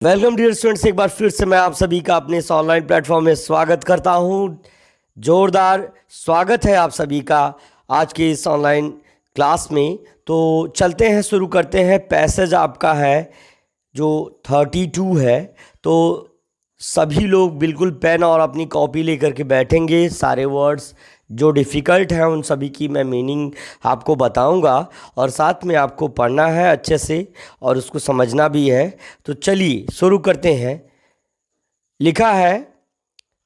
Welcome dear students, एक बार फिर से मैं आप सभी का अपने इस ऑनलाइन प्लेटफॉर्म में स्वागत करता हूं। जोरदार स्वागत है आप सभी का आज के इस ऑनलाइन क्लास में। तो चलते हैं, शुरू करते हैं। पैसेज आपका है जो 32 है। तो सभी लोग बिल्कुल पेन और अपनी कॉपी लेकर के बैठेंगे। सारे वर्ड्स जो डिफ़िकल्ट हैं उन सभी की मैं मीनिंग आपको बताऊंगा और साथ में आपको पढ़ना है अच्छे से और उसको समझना भी है। तो चलिए शुरू करते हैं। लिखा है,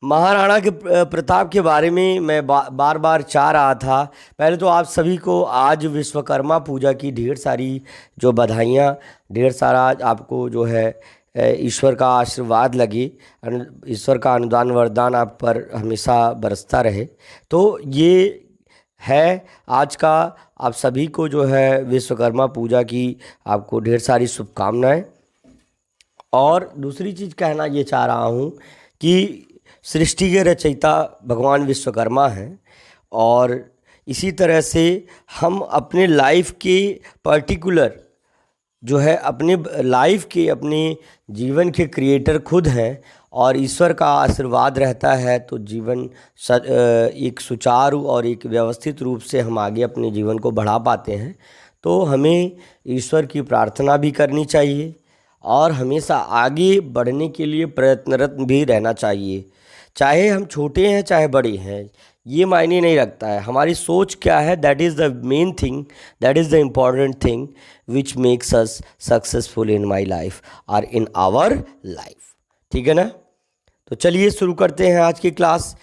महाराणा के प्रताप के बारे में मैं बार बार चाह रहा था। पहले तो आप सभी को आज विश्वकर्मा पूजा की ढेर सारी जो बधाइयाँ, ढेर सारा आपको जो है ईश्वर का आशीर्वाद लगे, ईश्वर का अनुदान वरदान आप पर हमेशा बरसता रहे। तो ये है आज का आप सभी को जो है विश्वकर्मा पूजा की आपको ढेर सारी शुभकामनाएं। और दूसरी चीज़ कहना ये चाह रहा हूँ कि सृष्टि के रचयिता भगवान विश्वकर्मा हैं और इसी तरह से हम अपने लाइफ के पर्टिकुलर जो है अपने लाइफ के अपने जीवन के क्रिएटर खुद हैं और ईश्वर का आशीर्वाद रहता है तो जीवन एक सुचारू और एक व्यवस्थित रूप से हम आगे अपने जीवन को बढ़ा पाते हैं। तो हमें ईश्वर की प्रार्थना भी करनी चाहिए और हमेशा आगे बढ़ने के लिए प्रयत्नरत भी रहना चाहिए। चाहे हम छोटे हैं चाहे बड़े हैं, ये मायने नहीं रखता है। हमारी सोच क्या है, that is the main thing, that is the important thing which makes us successful in my life और इन आवर लाइफ। ठीक है ना? तो चलिए शुरू करते हैं आज की class.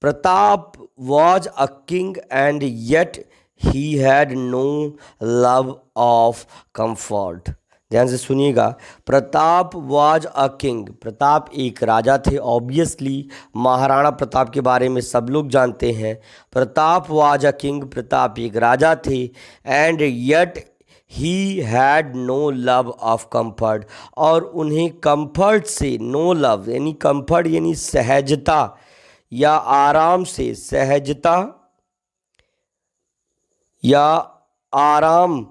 Pratap was a king and yet he had no love of comfort. ध्यान से सुनिएगा। Pratap was a king, Pratap एक राजा थे। ऑब्वियसली महाराणा प्रताप के बारे में सब लोग जानते हैं। Pratap was a king, Pratap एक राजा थे। And yet he had no love of comfort, और उन्हें कंफर्ट से नो लव, यानी कंफर्ट यानी सहजता या आराम से, सहजता या आराम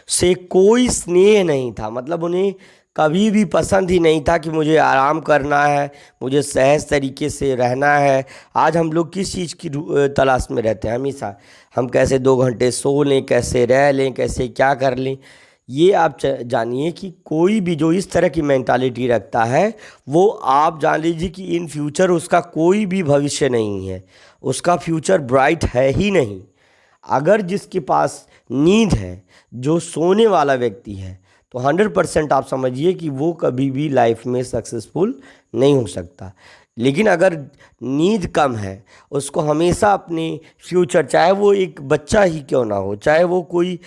से कोई स्नेह नहीं था। मतलब उन्हें कभी भी पसंद ही नहीं था कि मुझे आराम करना है, मुझे सहज तरीके से रहना है। आज हम लोग किस चीज़ की तलाश में रहते हैं हमेशा? हम कैसे 2 घंटे सो लें, कैसे रह लें, कैसे क्या कर लें। ये आप जानिए कि कोई भी जो इस तरह की मेंटालिटी रखता है वो आप जान लीजिए कि इन फ्यूचर उसका कोई भी भविष्य नहीं है, उसका फ्यूचर ब्राइट है ही नहीं। अगर जिसके पास नींद है, जो सोने वाला व्यक्ति है, तो 100% आप समझिए कि वो कभी भी लाइफ में सक्सेसफुल नहीं हो सकता। लेकिन अगर नींद कम है, उसको हमेशा अपने फ्यूचर, चाहे वो एक बच्चा ही क्यों ना हो, चाहे वो कोई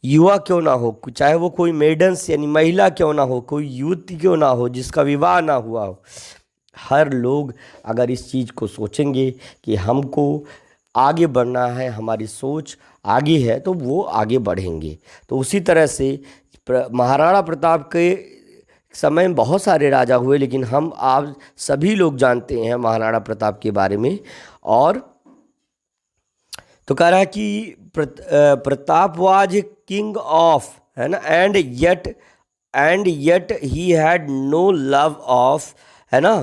युवा क्यों ना हो, चाहे वो कोई मेडन्स यानी महिला क्यों ना हो, कोई युवती क्यों ना हो जिसका विवाह ना हुआ हो, हर लोग अगर इस चीज़ को सोचेंगे कि हमको आगे बढ़ना है, हमारी सोच आगे है, तो वो आगे बढ़ेंगे। तो उसी तरह से महाराणा प्रताप के समय में बहुत सारे राजा हुए, लेकिन हम आप सभी लोग जानते हैं महाराणा प्रताप के बारे में। और तो कह रहा है कि प्रताप वाज किंग ऑफ, है ना, and yet he had no love of, है ना,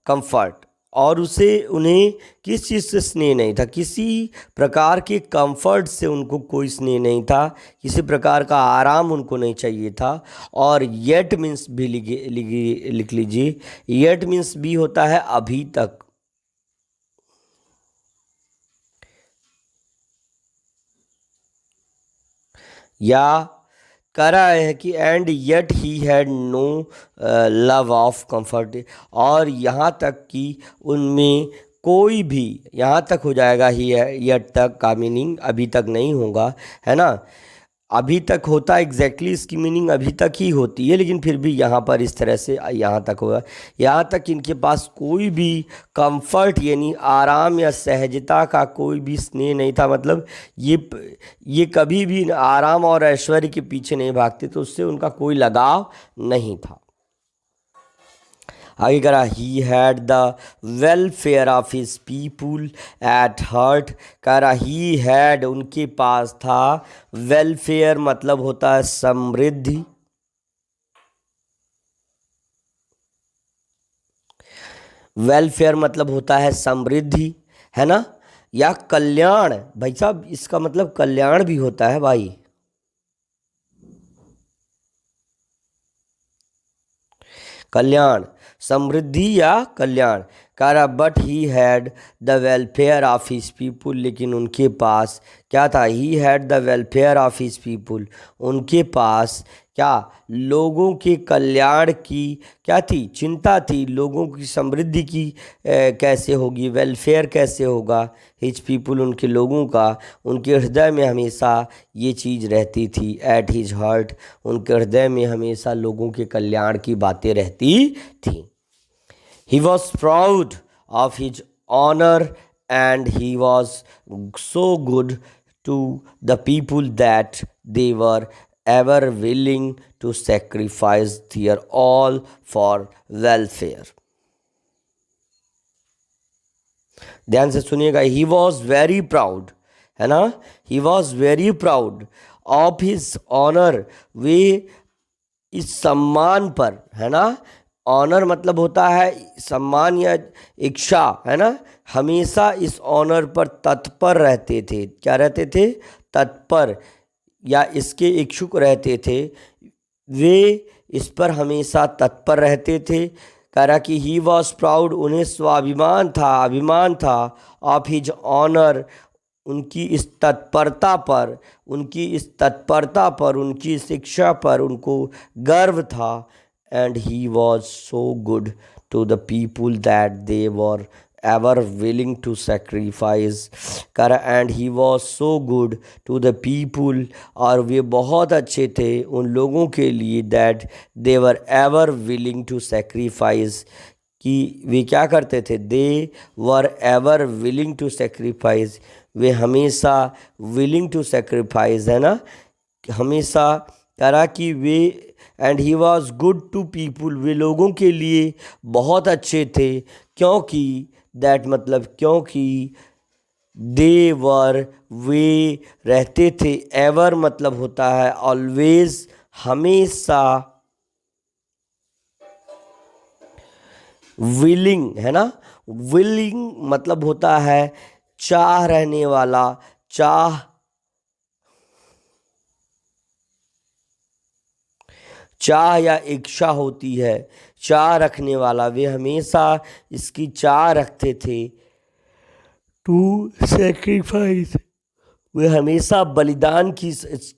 कंफर्ट। और उन्हें किस चीज़ से स्नेह नहीं था, किसी प्रकार के कंफर्ट से उनको कोई स्नेह नहीं था, किसी प्रकार का आराम उनको नहीं चाहिए था। और येट मीन्स भी लिख लीजिए। येट मीन्स भी होता है अभी तक, या कह रहा है कि and yet he had no love of comfort, और यहाँ तक कि उनमें कोई भी, यहाँ तक हो जाएगा ही है, येट तक का मीनिंग अभी तक नहीं होगा, है ना। अभी तक होता एग्जैक्टली इसकी मीनिंग अभी तक ही होती है, लेकिन फिर भी यहाँ पर इस तरह से यहाँ तक होगा, यहाँ तक इनके पास कोई भी कंफर्ट यानी आराम या सहजता का कोई भी स्नेह नहीं था। मतलब ये कभी भी आराम और ऐश्वर्य के पीछे नहीं भागते, तो उससे उनका कोई लगाव नहीं था। आगे करा he had the welfare of his people at heart. कह रहा ही हैड उनके पास था, वेलफेयर मतलब होता है समृद्धि, वेलफेयर मतलब होता है समृद्धि, है ना, या कल्याण। भाई साहब इसका मतलब कल्याण भी होता है भाई। कल्याण, समृद्धि या कल्याण। कह रहा but he had the welfare of his people, लेकिन उनके पास क्या था, he had the welfare of his people, उनके पास क्या, लोगों के कल्याण की क्या थी, चिंता थी, लोगों की समृद्धि की कैसे होगी, वेलफेयर कैसे होगा, हिज पीपुल उनके लोगों का, उनके हृदय में हमेशा ये चीज़ रहती थी, एट हिज हार्ट उनके हृदय में हमेशा लोगों के कल्याण की बातें रहती थी। He was proud of his honor and he was so good to the people that they were ever willing to sacrifice their all for welfare. ध्यान से सुनिएगा, ही वॉज वेरी प्राउड, है ना, he was very proud of his honour, वे इस सम्मान पर, है ना, ऑनर मतलब होता है सम्मान या इच्छा, है ना, हमेशा इस ऑनर पर तत्पर रहते थे, क्या रहते थे, तत्पर या इसके इच्छुक रहते थे, वे इस पर हमेशा तत्पर रहते थे। कह रहा कि ही वॉज प्राउड उन्हें स्वाभिमान था, अभिमान था, ऑफ हिज ऑनर उनकी इस तत्परता पर, उनकी इस तत्परता पर, उनकी शिक्षा पर उनको गर्व था। And he was so good to the people that they were ever willing to sacrifice. कर and he was so good to the people, और वे बहुत अच्छे थे उन लोगों के लिए, that they were ever willing to sacrifice, कि वे क्या करते थे, they were ever willing to sacrifice, वे हमेशा विलिंग टू सेक्रीफाइस, है ना, हमेशा करा कि वे, and he was good to people, वे लोगों के लिए बहुत अच्छे थे, क्योंकि दैट मतलब क्योंकि, दे वर वे रहते थे, एवर मतलब होता है ऑलवेज हमेशा, विलिंग, है ना, विलिंग मतलब होता है चाह रहने वाला, चाह, चाह या इच्छा होती है, चाह रखने वाला, वे हमेशा इसकी चाह रखते थे, टू सेक्रीफाइस, वे हमेशा बलिदान की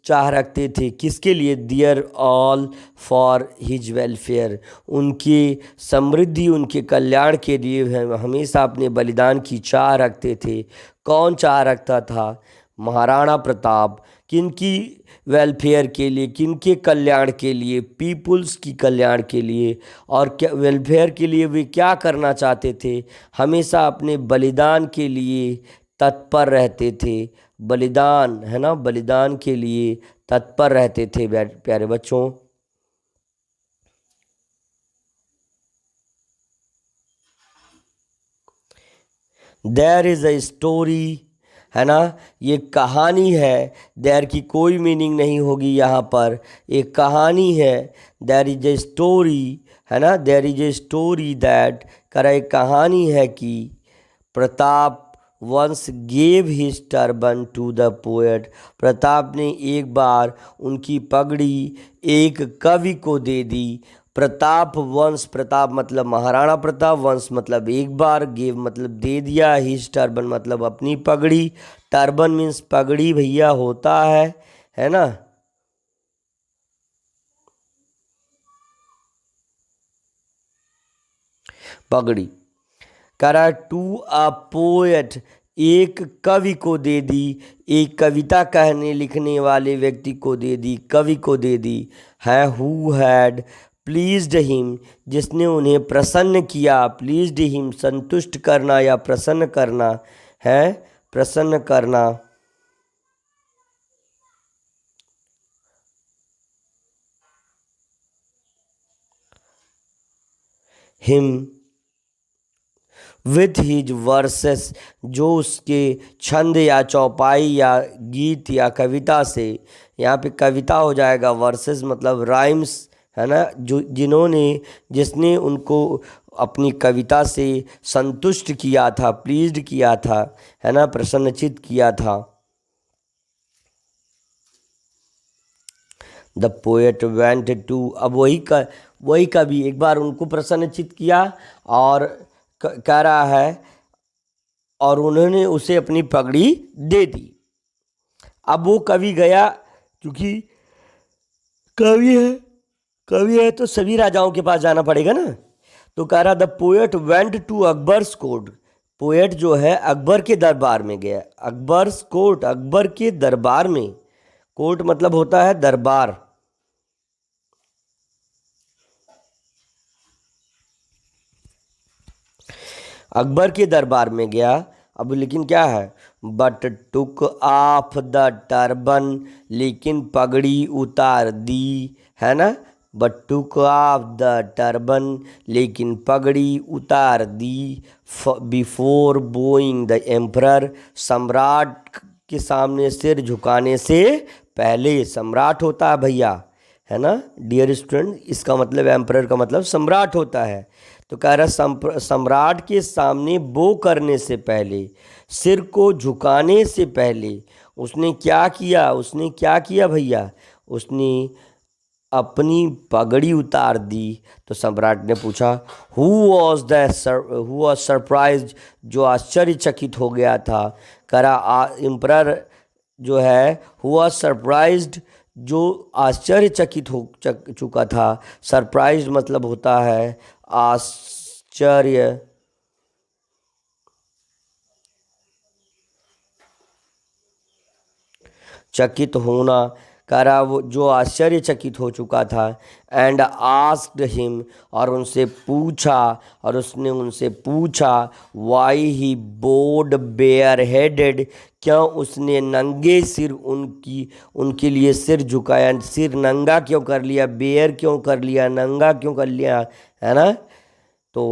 चाह रखते थे, किसके लिए, दियर ऑल फॉर हिज वेलफेयर, उनकी समृद्धि उनके कल्याण के लिए हमेशा अपने बलिदान की चाह रखते थे। कौन चाह रखता था, महाराणा प्रताप, किनकी वेलफेयर के लिए, किनके कल्याण के लिए, पीपुल्स की कल्याण के लिए, और क्या वेलफेयर के लिए वे क्या करना चाहते थे, हमेशा अपने बलिदान के लिए तत्पर रहते थे, बलिदान, है ना, बलिदान के लिए तत्पर रहते थे प्यारे बच्चों। देयर इज अ स्टोरी, है ना, ये कहानी है, देयर की कोई मीनिंग नहीं होगी यहाँ पर, एक कहानी है, देयर इज ए स्टोरी, है ना, there is a story that, करा एक कहानी है कि Pratap once gave his turban to the poet, Pratap ने एक बार उनकी पगड़ी एक कवि को दे दी। प्रताप वंश, प्रताप मतलब महाराणा प्रताप, वंश मतलब एक बार, गेव मतलब दे दिया, हिज टर्बन मतलब अपनी पगड़ी, टर्बन मीन्स पगड़ी भैया होता है ना, पगड़ी। करा टू अ पोएट, एक कवि को दे दी, एक कविता कहने लिखने वाले व्यक्ति को दे दी, कवि को दे दी, है हु हैड प्लीज्ड हिम, जिसने उन्हें प्रसन्न किया, प्लीज्ड हिम संतुष्ट करना या प्रसन्न करना, है प्रसन्न करना, हिम विथ हिज वर्सेस, जो उसके छंद या चौपाई या गीत या कविता से, यहाँ पे कविता हो जाएगा, वर्सेस मतलब राइम्स, है ना, जो जिसने उनको अपनी कविता से संतुष्ट किया था, प्लीज्ड किया था, है ना, प्रसन्नचित किया था। द पोएट वेंट टू, अब वही कवि एक बार उनको प्रसन्नचित किया और कह रहा है, और उन्होंने उसे अपनी पगड़ी दे दी। अब वो कवि गया, क्योंकि कवि है तो सभी राजाओं के पास जाना पड़ेगा ना। तो कह रहा the poet went to Akbar's court, poet जो है अकबर के दरबार में गया। अकबर्स कोर्ट, अकबर के दरबार में, कोर्ट मतलब होता है दरबार। अकबर के दरबार में गया। अब लेकिन क्या है, but took off the turban, लेकिन पगड़ी उतार दी, है ना, but took off the turban, लेकिन पगड़ी उतार दी, बिफोर बोइंग द एम्परर, सम्राट के सामने सिर झुकाने से पहले। सम्राट होता है भैया, है ना डियर स्टूडेंट, इसका मतलब एम्परर का मतलब सम्राट होता है। तो कह रहा सम्राट के सामने बो करने से पहले, सिर को झुकाने से पहले उसने क्या किया, उसने क्या किया भैया, उसने अपनी पगड़ी उतार दी। तो सम्राट ने पूछा, हु वॉज सरप्राइज, जो आश्चर्यचकित हो गया था। कह रहा एम्परर जो है, हु वॉज सरप्राइज्ड, जो आश्चर्यचकित हो चुका था। सरप्राइज मतलब होता है आश्चर्य, चकित होना। कह रहा वो जो आश्चर्यचकित हो चुका था। एंड आस्क्ड हिम, और उनसे पूछा, और उसने उनसे पूछा, why he bowed bear headed, क्यों उसने नंगे सिर उनके लिए सिर झुकाया, सिर नंगा क्यों कर लिया, बेयर क्यों कर लिया, नंगा क्यों कर लिया, है ना। तो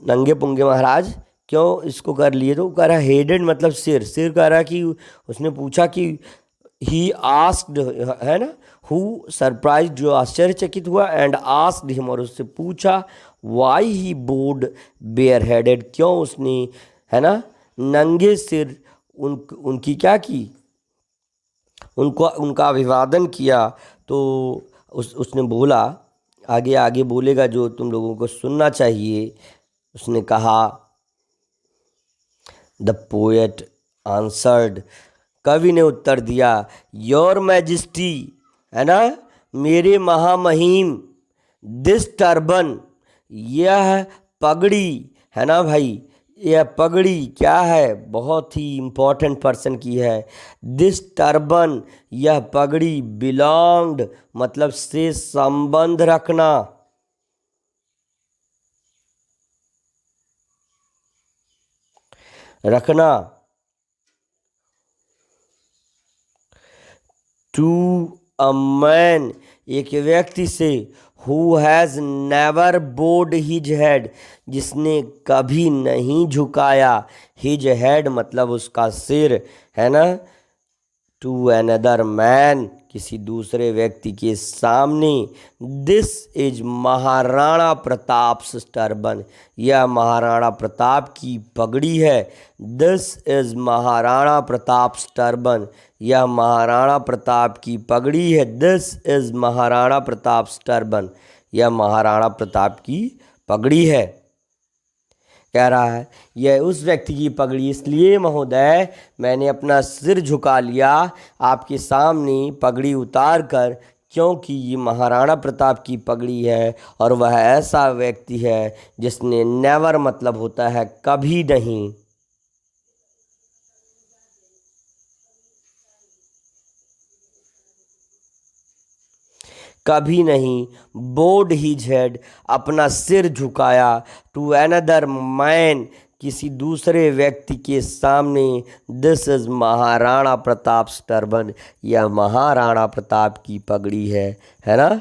नंगे पुंगे महाराज क्यों इसको कर लिए। तो कह रहा हेडेड मतलब सिर, सिर कह रहा कि उसने पूछा कि ही आस्क्ड, है ना, हु सरप्राइज, जो आश्चर्यचकित हुआ, एंड आस्क्ड हिम, और उससे पूछा, why he bowed bear headed, क्यों उसने, है ना, नंगे सिर उनकी क्या की, उनका अभिवादन किया। तो उसने बोला, आगे आगे बोलेगा जो तुम लोगों को सुनना चाहिए। उसने कहा, द पोएट आंसर्ड, कवि ने उत्तर दिया, योर मैजिस्टी, है ना, मेरे महामहिम, दिस टर्बन, यह पगड़ी, है ना भाई, यह पगड़ी क्या है, बहुत ही इम्पोर्टेंट पर्सन की है। दिस टर्बन, यह पगड़ी, बिलोंग्ड मतलब से संबंध रखना, रखना, टू अ मैन, एक व्यक्ति से, who has never bowed his head, जिसने कभी नहीं झुकाया, हिज हेड मतलब उसका सिर, है ना, टू अनदर मैन, किसी दूसरे व्यक्ति के सामने। This is Maharana Pratap turban, यह महाराणा प्रताप की पगड़ी है। This is Maharana Pratap turban, यह महाराणा प्रताप की पगड़ी है। This is Maharana Pratap turban, यह महाराणा प्रताप की पगड़ी है। कह रहा है यह उस व्यक्ति की पगड़ी इसलिए महोदय मैंने अपना सिर झुका लिया आपके सामने पगड़ी उतार कर, क्योंकि ये महाराणा प्रताप की पगड़ी है और वह ऐसा व्यक्ति है जिसने नेवर मतलब होता है कभी नहीं, कभी नहीं, बोड हिज हेड अपना सिर झुकाया, टू अनदर मैन किसी दूसरे व्यक्ति के सामने। This is Maharana Pratap turban, यह महाराणा प्रताप की पगड़ी है ना।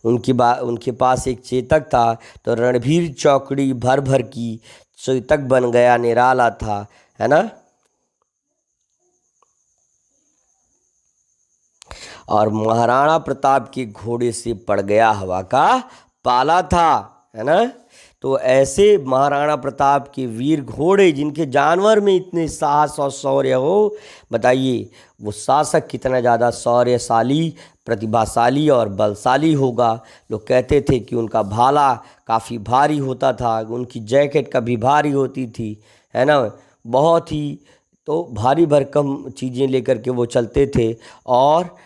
उनके पास एक चेतक था, तो रणभीर चौकड़ी भर भर की चेतक बन गया निराला था, है ना। और महाराणा प्रताप के घोड़े से पड़ गया हवा का पाला था, है ना। तो ऐसे महाराणा प्रताप के वीर घोड़े, जिनके जानवर में इतने साहस और शौर्य हो, बताइए वो शासक कितना ज़्यादा शौर्यशाली, प्रतिभाशाली और बलशाली होगा। लोग कहते थे कि उनका भाला काफ़ी भारी होता था, उनकी जैकेट कभी भारी होती थी, है ना। बहुत ही तो भारी भरकम चीज़ें लेकर के वो चलते थे। और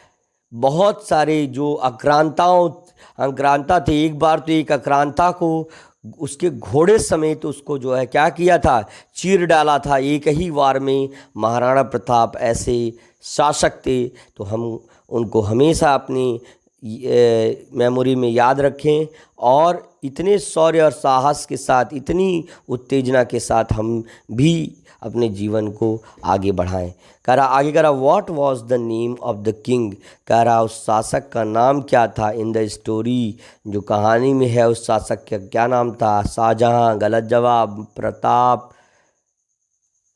बहुत सारे जो आक्रांता थे, एक बार तो एक आक्रांता को उसके घोड़े समेत उसको जो है क्या किया था, चीर डाला था एक ही वार में। महाराणा प्रताप ऐसे शासक थे, तो हम उनको हमेशा अपनी मेमोरी में याद रखें, और इतने शौर्य और साहस के साथ, इतनी उत्तेजना के साथ हम भी अपने जीवन को आगे बढ़ाएं। कह रहा आगे, कह रहा what was the name of the king, कह रहा उस शासक का नाम क्या था। इन द स्टोरी, जो कहानी में है, उस शासक का क्या नाम था। शाहजहां, गलत जवाब। प्रताप,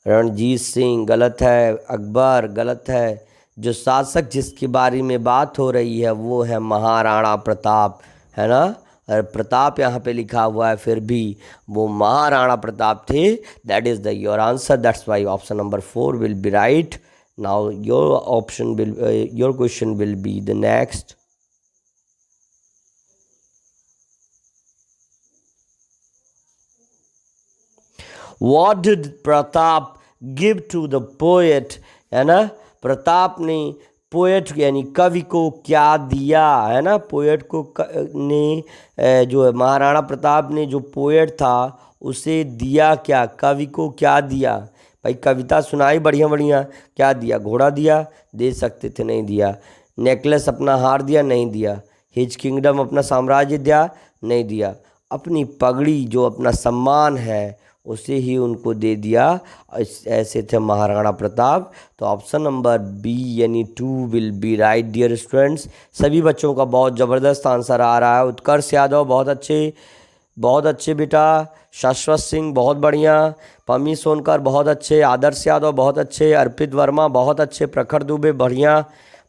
रणजीत सिंह, गलत है। अकबर, गलत है। जो शासक जिसके बारे में बात हो रही है वो है महाराणा प्रताप, है ना। और प्रताप यहाँ पे लिखा हुआ है, फिर भी वो महाराणा प्रताप थे। That is the your answer, that's why option number 4 will be right. Now your question will be the next. What did Pratap give to the poet, है ना। प्रताप ने पोएट यानी कवि को क्या दिया, है ना। पोएट को ने जो महाराणा प्रताप ने जो पोएट था उसे दिया क्या, कवि को क्या दिया। भाई कविता सुनाई बढ़िया बढ़िया, क्या दिया। घोड़ा दिया, दे सकते थे, नहीं दिया। नेकलेस अपना हार दिया, नहीं दिया। हिज किंगडम अपना साम्राज्य दिया, नहीं दिया। अपनी पगड़ी जो अपना सम्मान है उसे ही उनको दे दिया। ऐसे थे महाराणा प्रताप। तो ऑप्शन नंबर बी यानी 2 will be right dear students. सभी बच्चों का बहुत ज़बरदस्त आंसर आ रहा है। उत्कर्ष यादव बहुत अच्छे बेटा। शाश्वत सिंह बहुत बढ़िया। पम्मी सोनकर बहुत अच्छे। आदर्श यादव बहुत अच्छे। अर्पित वर्मा बहुत अच्छे। प्रखर दुबे बढ़िया।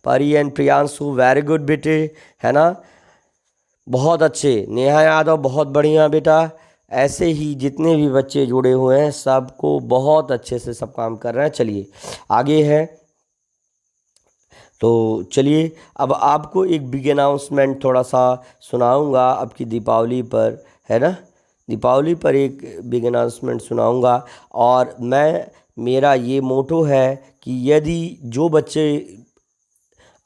परी एंड प्रियांशु वेरी गुड बेटे, है ना, बहुत अच्छे। नेहा यादव बहुत बढ़िया बेटा। ऐसे ही जितने भी बच्चे जुड़े हुए हैं सबको बहुत अच्छे से सब काम कर रहे हैं। चलिए आगे है। तो चलिए अब आपको एक बिग अनाउंसमेंट थोड़ा सा सुनाऊंगा आपकी दीपावली पर, है ना। दीपावली पर एक बिग अनाउंसमेंट सुनाऊंगा। और मेरा ये मोटो है कि यदि जो बच्चे,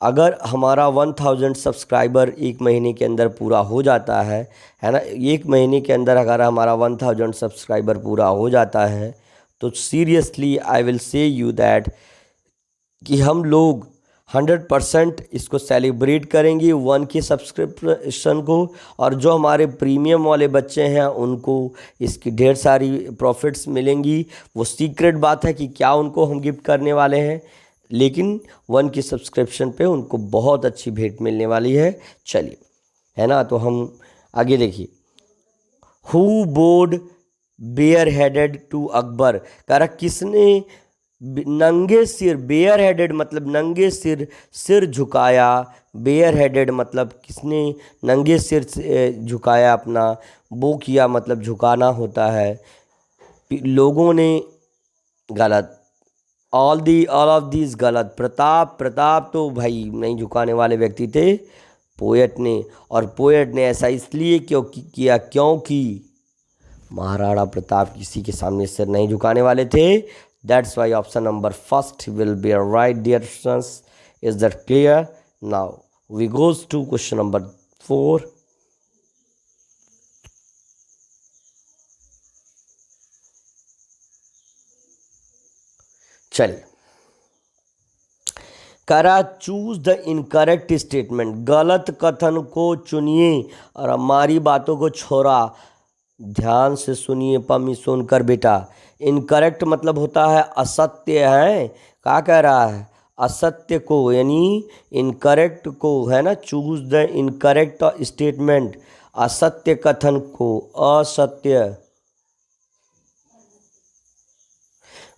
अगर हमारा 1000 सब्सक्राइबर एक महीने के अंदर पूरा हो जाता है ना, एक महीने के अंदर अगर हमारा 1000 सब्सक्राइबर पूरा हो जाता है, तो seriously I will say you that कि हम लोग 100% इसको सेलिब्रेट करेंगे 1K सब्सक्रिप्शन को। और जो हमारे प्रीमियम वाले बच्चे हैं उनको इसकी ढेर सारी प्रॉफिट्स मिलेंगी। वो सीक्रेट बात है कि क्या उनको हम गिफ्ट करने वाले हैं, लेकिन 1K सब्सक्रिप्शन पे उनको बहुत अच्छी भेंट मिलने वाली है। चलिए, है ना। तो हम आगे देखिए। Who bowed bare headed to Akbar, कह रहा किसने नंगे सिर, बेयर हेडेड मतलब नंगे सिर, सिर झुकाया। बेयर हेडेड मतलब किसने नंगे सिर झुकाया अपना, वो किया मतलब झुकाना होता है। लोगों ने, गलत। ऑल ऑफ दीज गलत। प्रताप तो भाई नहीं झुकाने वाले व्यक्ति थे, पोएट ने। और पोएट ने ऐसा इसलिए किया क्योंकि महाराणा प्रताप किसी के सामने सिर नहीं झुकाने वाले थे। That's why option number first will be right dear students. Is that clear? Now we goes to question number 4। चलिए, करा चूज द इनकरेक्ट स्टेटमेंट, गलत कथन को चुनिए और हमारी बातों को छोड़ा। ध्यान से सुनिए पम्मी सुनकर बेटा। इनकरेक्ट मतलब होता है असत्य है। क्या कह रहा है? असत्य को यानी इनकरेक्ट को, है ना, चूज द इनकरेक्ट स्टेटमेंट, असत्य कथन को, असत्य,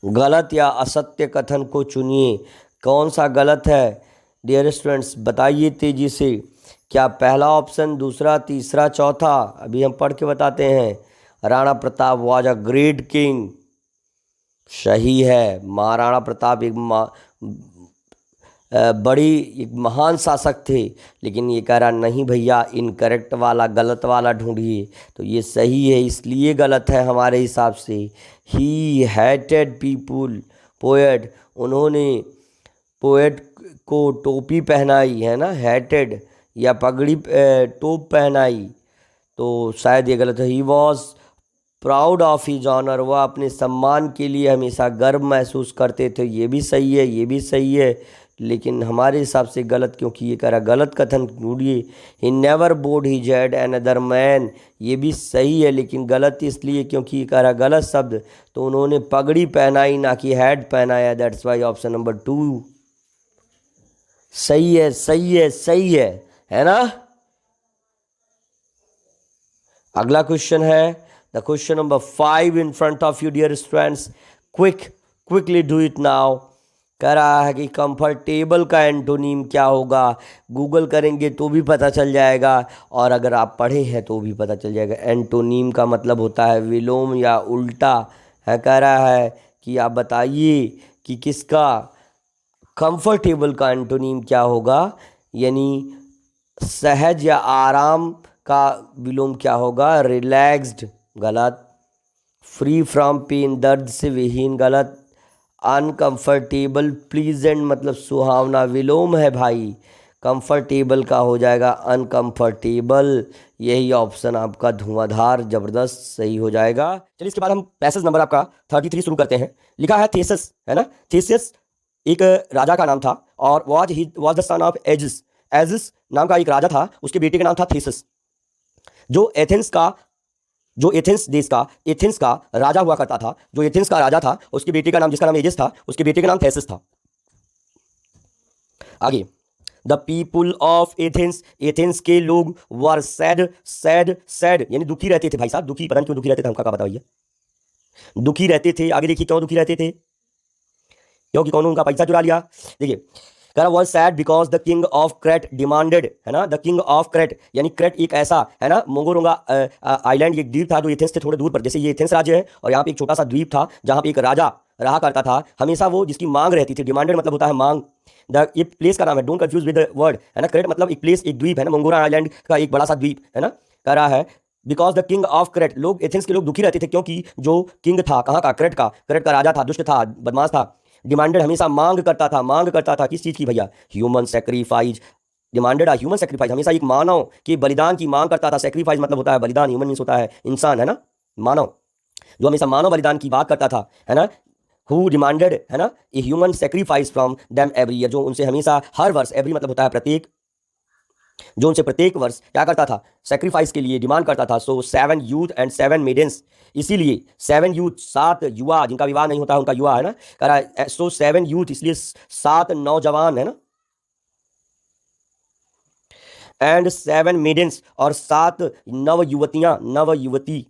गलत या असत्य कथन को चुनिए। कौन सा गलत है डियर स्टूडेंट्स, बताइए तेजी से। क्या पहला ऑप्शन, दूसरा, तीसरा, चौथा? अभी हम पढ़ के बताते हैं। Rana Pratap was a great king, सही है। महाराणा प्रताप एक बड़ी एक महान शासक थे। लेकिन ये कह रहा नहीं भैया, इनकरेक्ट वाला, गलत वाला ढूंढिए। तो ये सही है, इसलिए गलत है हमारे हिसाब से। ही हैटेड पीपुल, पोएट, उन्होंने पोएट को टोपी पहनाई, है ना, हैटेड, या पगड़ी टोप पहनाई। तो शायद ये गलत है। He was proud of his honour, वह अपने सम्मान के लिए हमेशा गर्व महसूस करते थे। ये भी सही है, ये भी सही है, लेकिन हमारे हिसाब से गलत, क्योंकि ये कह रहा गलत कथन ढूंढिए। He never bowed his head another man, ये भी सही है, लेकिन गलत इसलिए क्योंकि ये कह रहा गलत शब्द। तो उन्होंने पगड़ी पहनाई, ना कि हेड पहनाया। दैट्स वाई ऑप्शन नंबर 2 सही है, सही है, सही है ना। अगला क्वेश्चन है the question number 5 in front of you dear students. Quickly do it now. कह रहा है कि कंफर्टेबल का एंटोनीम क्या होगा। गूगल करेंगे तो भी पता चल जाएगा, और अगर आप पढ़े हैं तो भी पता चल जाएगा। एंटोनीम का मतलब होता है विलोम या उल्टा है। कह रहा है कि आप बताइए कि किसका कंफर्टेबल का एंटोनीम क्या होगा, यानी सहज या आराम का विलोम क्या होगा। रिलैक्स्ड, गलत। फ्री फ्रॉम पेन, दर्द से विहीन, गलत। अनकंफर्टेबल प्लीजेंट मतलब सुहावना, विलोम है भाई। कंफर्टेबल का हो जाएगा अनकंफर्टेबल। यही ऑप्शन आपका धुआंधार जबरदस्त सही हो जाएगा। चलिए इसके बाद हम पैसेज नंबर आपका 33 शुरू करते हैं। लिखा है थेसिस, है ना। थेसिस एक राजा का नाम था, और was the son of Aegeus. Aegeus नाम का एक राजा था, उसके बेटे का नाम था थेसिस, जो एथेंस देश का, एथेंस का राजा हुआ करता था। जो एथेंस का राजा था, उसके बेटे का नाम, जिसका नाम एजिस था, उसके बेटे का नाम थेसिस था। आगे, the people of Athens, Athens के लोग वर सैड, सैड, सैड यानी दुखी रहते थे। भाई साहब दुखी, पता नहीं क्यों दुखी रहते थे, हमका क्या पता भैया। दुखी रहते थे। आगे देखिए क्यों दुखी रहते थे, क्योंकि कौन उनका पैसा चुरा लिया। देखिए, कह रहा was sad because the king of crate demanded, है ना। द किंग ऑफ क्रेट यानी क्रेट एक ऐसा, है ना, मोंगोरोंगा आइलैंड, एक द्वीप था जो एथेंस से थोड़े दूर पर, जैसे ये एथेंस राज्य है और यहाँ पे एक छोटा सा द्वीप था जहाँ पे एक राजा रहा करता था। हमेशा वो जिसकी मांग रहती थी, डिमांडेड मतलब होता है मांग। ये प्लेस का नाम है, don't confuse with the word, है ना। क्रेट मतलब एक प्लेस, एक द्वीप, है ना, मोंगोरा आइलैंड का एक बड़ा सा द्वीप, है ना। कह रहा है because the king of crate, लोग एथेंस के लोग दुखी रहते थे क्योंकि जो किंग था, कहाँ का, क्रेट का राजा था, दुष्ट था, बदमाश था। डिमांडेड हमेशा मांग करता था। मांग करता था किस चीज़ की भैया, ह्यूमन सेक्रीफाइस। डिमांडेड आ ह्यूमन सेक्रीफाइस, हमेशा एक मानव के बलिदान की मांग करता था। सेक्रीफाइस मतलब होता है बलिदान, ह्यूमन मीन्स होता है इंसान, है ना, मानव, जो हमेशा मानव बलिदान की बात करता था, है ना। हु डिमांडेड, है ना, a human sacrifice from them every year, जो उनसे हमेशा हर वर्ष, एवरी मतलब होता है प्रत्येक, जो उनसे प्रत्येक वर्ष क्या करता था, सेक्रीफाइस के लिए डिमांड करता था। सो 7 यूथ एंड 7 मेडेंस, इसीलिए 7 यूथ, 7 युवा जिनका विवाह नहीं होता उनका युवा, है ना, कह रहा है। सो 7 यूथ इसलिए 7 नौजवान, है ना, एंड 7 मेडेंस और 7 नव युवतियां, नव युवती,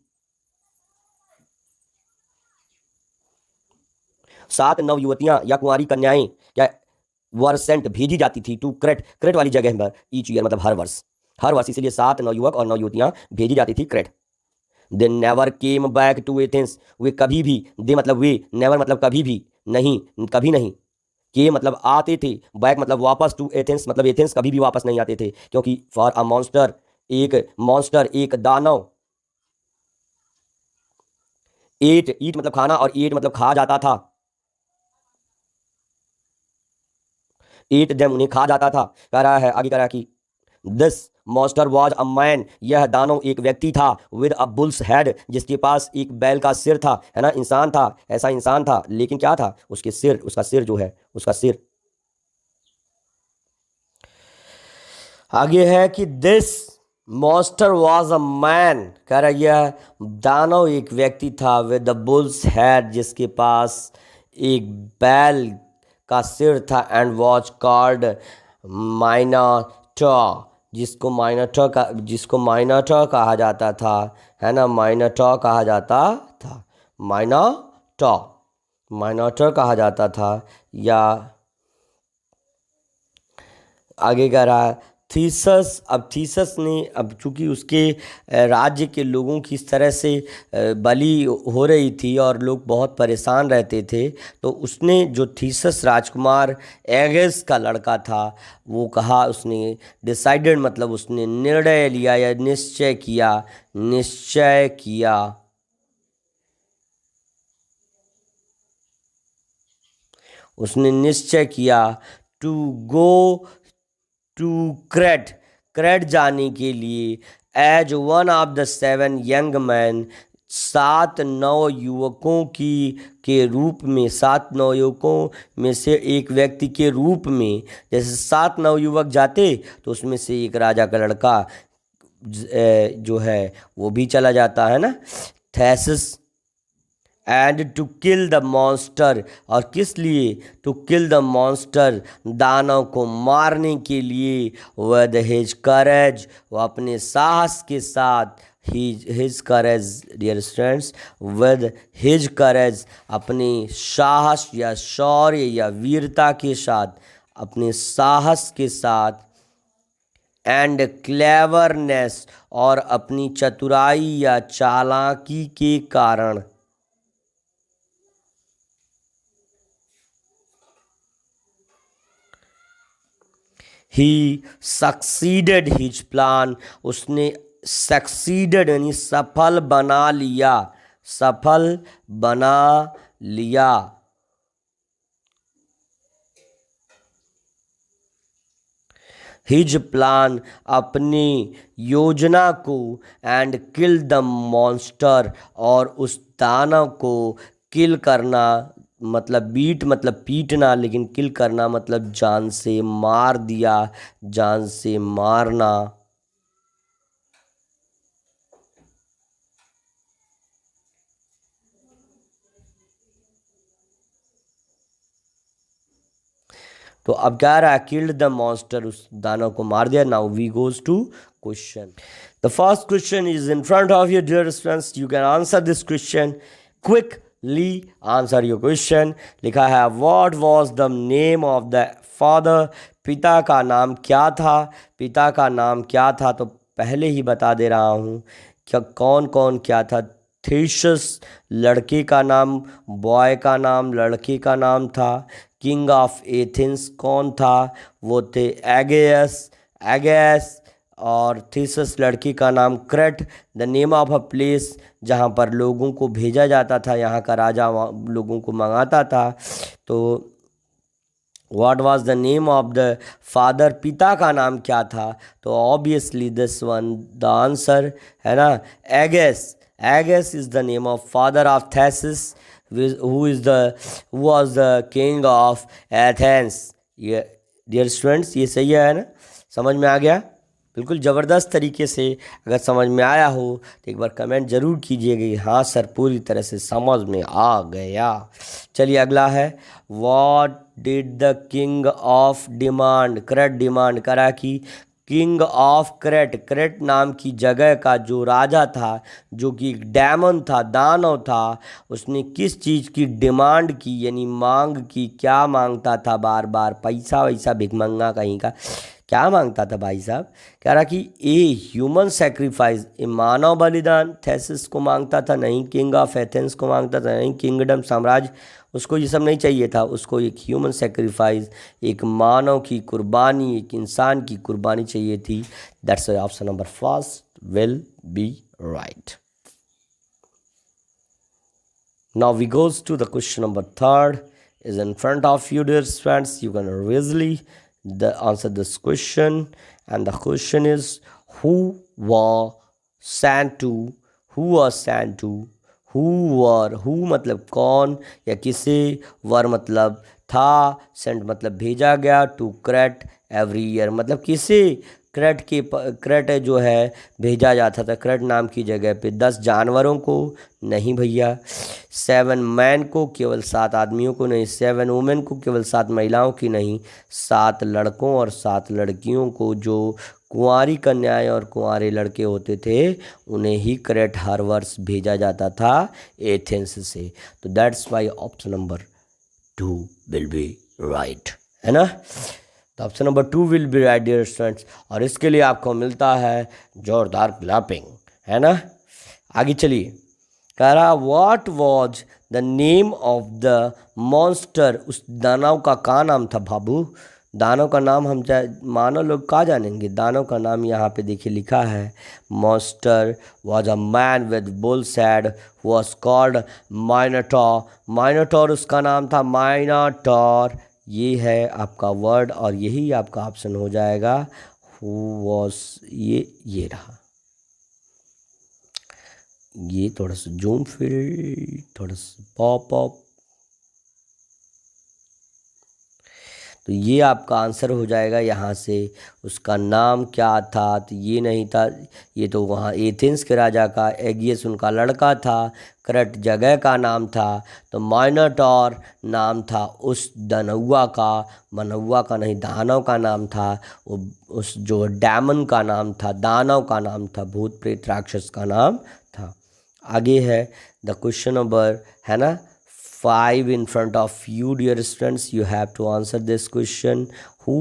7 नव युवतियां या कुंवारी कन्याएं क्या वर सेंट भेजी जाती थी टू क्रेट, क्रेट वाली जगह पर, ईच ईयर मतलब हर वर्ष, हर वर्ष, इसीलिए 7 नवयुवक और नवयुवतियां भेजी जाती थी Crete. They never came back to Athens, वे कभी भी, दे मतलब वे, नेवर मतलब कभी भी, नहीं, कभी नहीं, के मतलब आते थे, बैक मतलब वापस, टू एथेंस मतलब एथेंस कभी भी वापस नहीं आते थे, क्योंकि फॉर अ मॉन्स्टर, एक मॉन्स्टर, एक दानव, ईट, ईट मतलब खाना और ईट मतलब खा जाता था, ईट देम उन्हें खा जाता था। कह रहा है, आगे कह रहा है कि this monster was a man, यह दानव एक व्यक्ति था, विद अ बुल्स हेड, जिसके पास एक बैल का सिर था, है ना, इंसान था, ऐसा इंसान था, लेकिन क्या था, उसके सिर, उसका सिर जो है, उसका सिर। आगे है कि this monster was a man, कह रहा यह दानव एक व्यक्ति था, विद द बुल्स हेड, जिसके पास एक बैल का सिर था, एंड वॉज कॉल्ड माइनाटॉ, जिसको माइनाटॉ कहा जाता था, है ना, माइनाटॉ कहा जाता था, माइनाटॉ माइनाटॉ कहा जाता था। या आगे कह रहा है थीसस। अब थीसस ने, अब चूंकि उसके राज्य के लोगों की इस तरह से बलि हो रही थी और लोग बहुत परेशान रहते थे, तो उसने, जो थीसस राजकुमार एगेस का लड़का था, वो कहा, उसने डिसाइडेड मतलब उसने निर्णय लिया या निश्चय किया उसने निश्चय किया to go to Crete, Crete जाने के लिए, as one of the 7 young man, 7 नवयुवकों की के रूप में, 7 नवयुवकों में से एक व्यक्ति के रूप में। जैसे 7 नवयुवक जाते तो उसमें से एक राजा का लड़का जो है वो भी चला जाता है ना, Theseus. And to kill the monster, और किस लिए, टू किल द मॉन्स्टर, दानव को मारने के लिए, विद हिज करेज, वो अपने साहस के साथ, his courage dear students, with his courage, अपने साहस या शौर्य या वीरता के साथ, अपने साहस के साथ, एंड क्लेवरनेस, और अपनी चतुराई या चालाकी के कारण, ही सक्सीडेड हिज प्लान, उसने सक्सीडेड यानी सफल बना लिया हिज प्लान, अपनी योजना को, एंड किल द मॉन्स्टर, और उस दानव को किल करना, मतलब बीट मतलब पीटना, लेकिन किल करना मतलब जान से मार दिया, जान से मारना। तो अब क्या रहा, किल्ड द मॉन्स्टर, उस दानव को मार दिया। Now we goes to question. The first question is in front of your dear students, you can answer this question quickly. Answer your question. लिखा है what was the name of the father, पिता का नाम क्या था, पिता का नाम क्या था। तो पहले ही बता दे रहा हूँ क्या कौन कौन क्या था। थीशस लड़के का नाम, बॉय का नाम लड़के का नाम था। किंग ऑफ एथेंस कौन था, वो थे एगेस। और थीसस लड़की का नाम crate, the name of a place जहाँ पर लोगों को भेजा जाता था, यहाँ का राजा लोगों को मंगाता था। तो what was the name of the father, पिता का नाम क्या था। तो obviously this one the answer है ना, Aegeus. Aegeus is the name of father of Theseus, who was the king of Athens। ये डियर स्टूडेंट्स ये सही है ना, समझ में आ गया। बिल्कुल ज़बरदस्त तरीके से अगर समझ में आया हो तो एक बार कमेंट ज़रूर कीजिएगा कि हाँ सर पूरी तरह से समझ में आ गया। चलिए अगला है, what did the king of demand, crate demand करा कि किंग ऑफ क्रेट, क्रेट नाम की जगह का जो राजा था, जो कि एक डेमन था, दानव था, उसने किस चीज़ की डिमांड की यानी मांग की। क्या मांगता था, बार बार पैसा वैसा भिखमंगा कहीं का क्या मांगता था भाई साहब। कह रहा कि ए ह्यूमन सेक्रीफाइस, ए मानव बलिदान थेसिस को मांगता था, नहीं किंग ऑफ एथेंस को मांगता था, नहीं किंगडम साम्राज्य, उसको ये सब नहीं चाहिए था। उसको एक ह्यूमन सेक्रीफाइस, एक मानव की कुर्बानी, एक इंसान की कुर्बानी चाहिए थी। That's option number first will be right. Now we goes to the question number third is in front of you dear friends. You can easily answer this question, and the question is who was sent to, who were, who मतलब कौन या किसे, वर मतलब था, Saint मतलब भेजा गया, to crate every year मतलब किसी क्रेट जो है भेजा जाता था क्रेट नाम की जगह पे 10 जानवरों को, नहीं भैया। 7 मैन को, केवल 7 आदमियों को नहीं। 7 वुमेन को, केवल 7 महिलाओं की नहीं। 7 लड़कों और 7 लड़कियों को, जो कुंवारी कन्याएं और कुंवारे लड़के होते थे, उन्हें ही क्रेट हर वर्ष भेजा जाता था एथेंस से। तो that's why option number 2 will be right, है ना। तो option number 2 will be right dear students, और इसके लिए आपको मिलता है जोरदार क्लैपिंग, है ना। आगे चलिए, कह रहा what was the name of the monster, उस दानव का क्या नाम था बाबू। दानव का नाम हम मानव लोग कहाँ जानेंगे, दानव का नाम यहाँ पे देखिए लिखा है, monster was a man with bull's head was called Minotaur. Minotaur उसका नाम था, माइनोटॉर, ये है आपका वर्ड और यही आपका ऑप्शन हो जाएगा। हु वॉज, ये रहा, ये थोड़ा सा जूम फिल, थोड़ा सा पॉप अप, तो ये आपका आंसर हो जाएगा यहाँ से। उसका नाम क्या था, तो ये नहीं था, ये तो वहाँ एथेंस के राजा का, एगियस उनका लड़का था, क्रेट जगह का नाम था, तो माइनोटॉर नाम था उस दानवा का, मनौवा का नहीं, दानव का नाम था, उस जो डैमन का नाम था, दानव का नाम था, भूत प्रेत राक्षस का नाम था। आगे है द क्वेश्चन नंबर, है ना, 5 in front of you dear students, you have to answer this question. Who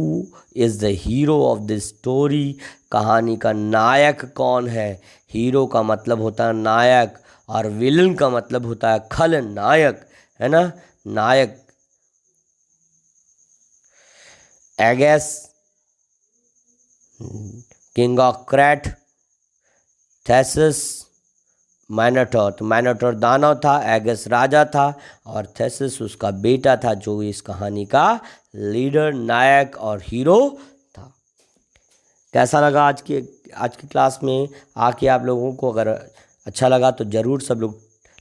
is the hero of this story? कहानी का नायक कौन है। हीरो का मतलब होता है नायक और विलन का मतलब होता है खलनायक, है ना। नायक एगेस, किंग ऑफ क्रेट, थेसिस, माइनोटॉर। तो माइनोटॉर दानव था, एगस राजा था और थेसिस उसका बेटा था, जो इस कहानी का लीडर, नायक और हीरो था। कैसा लगा आज की क्लास में आके आप लोगों को? अगर अच्छा लगा तो ज़रूर सब लोग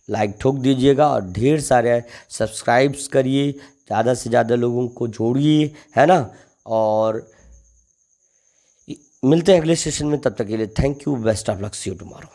लाइक ठोक दीजिएगा और ढेर सारे सब्सक्राइब्स करिए, ज़्यादा से ज़्यादा लोगों को जोड़िए, है ना। और मिलते हैं अगले सेशन में, तब तक के लिए thank you, best of luck, see you tomorrow.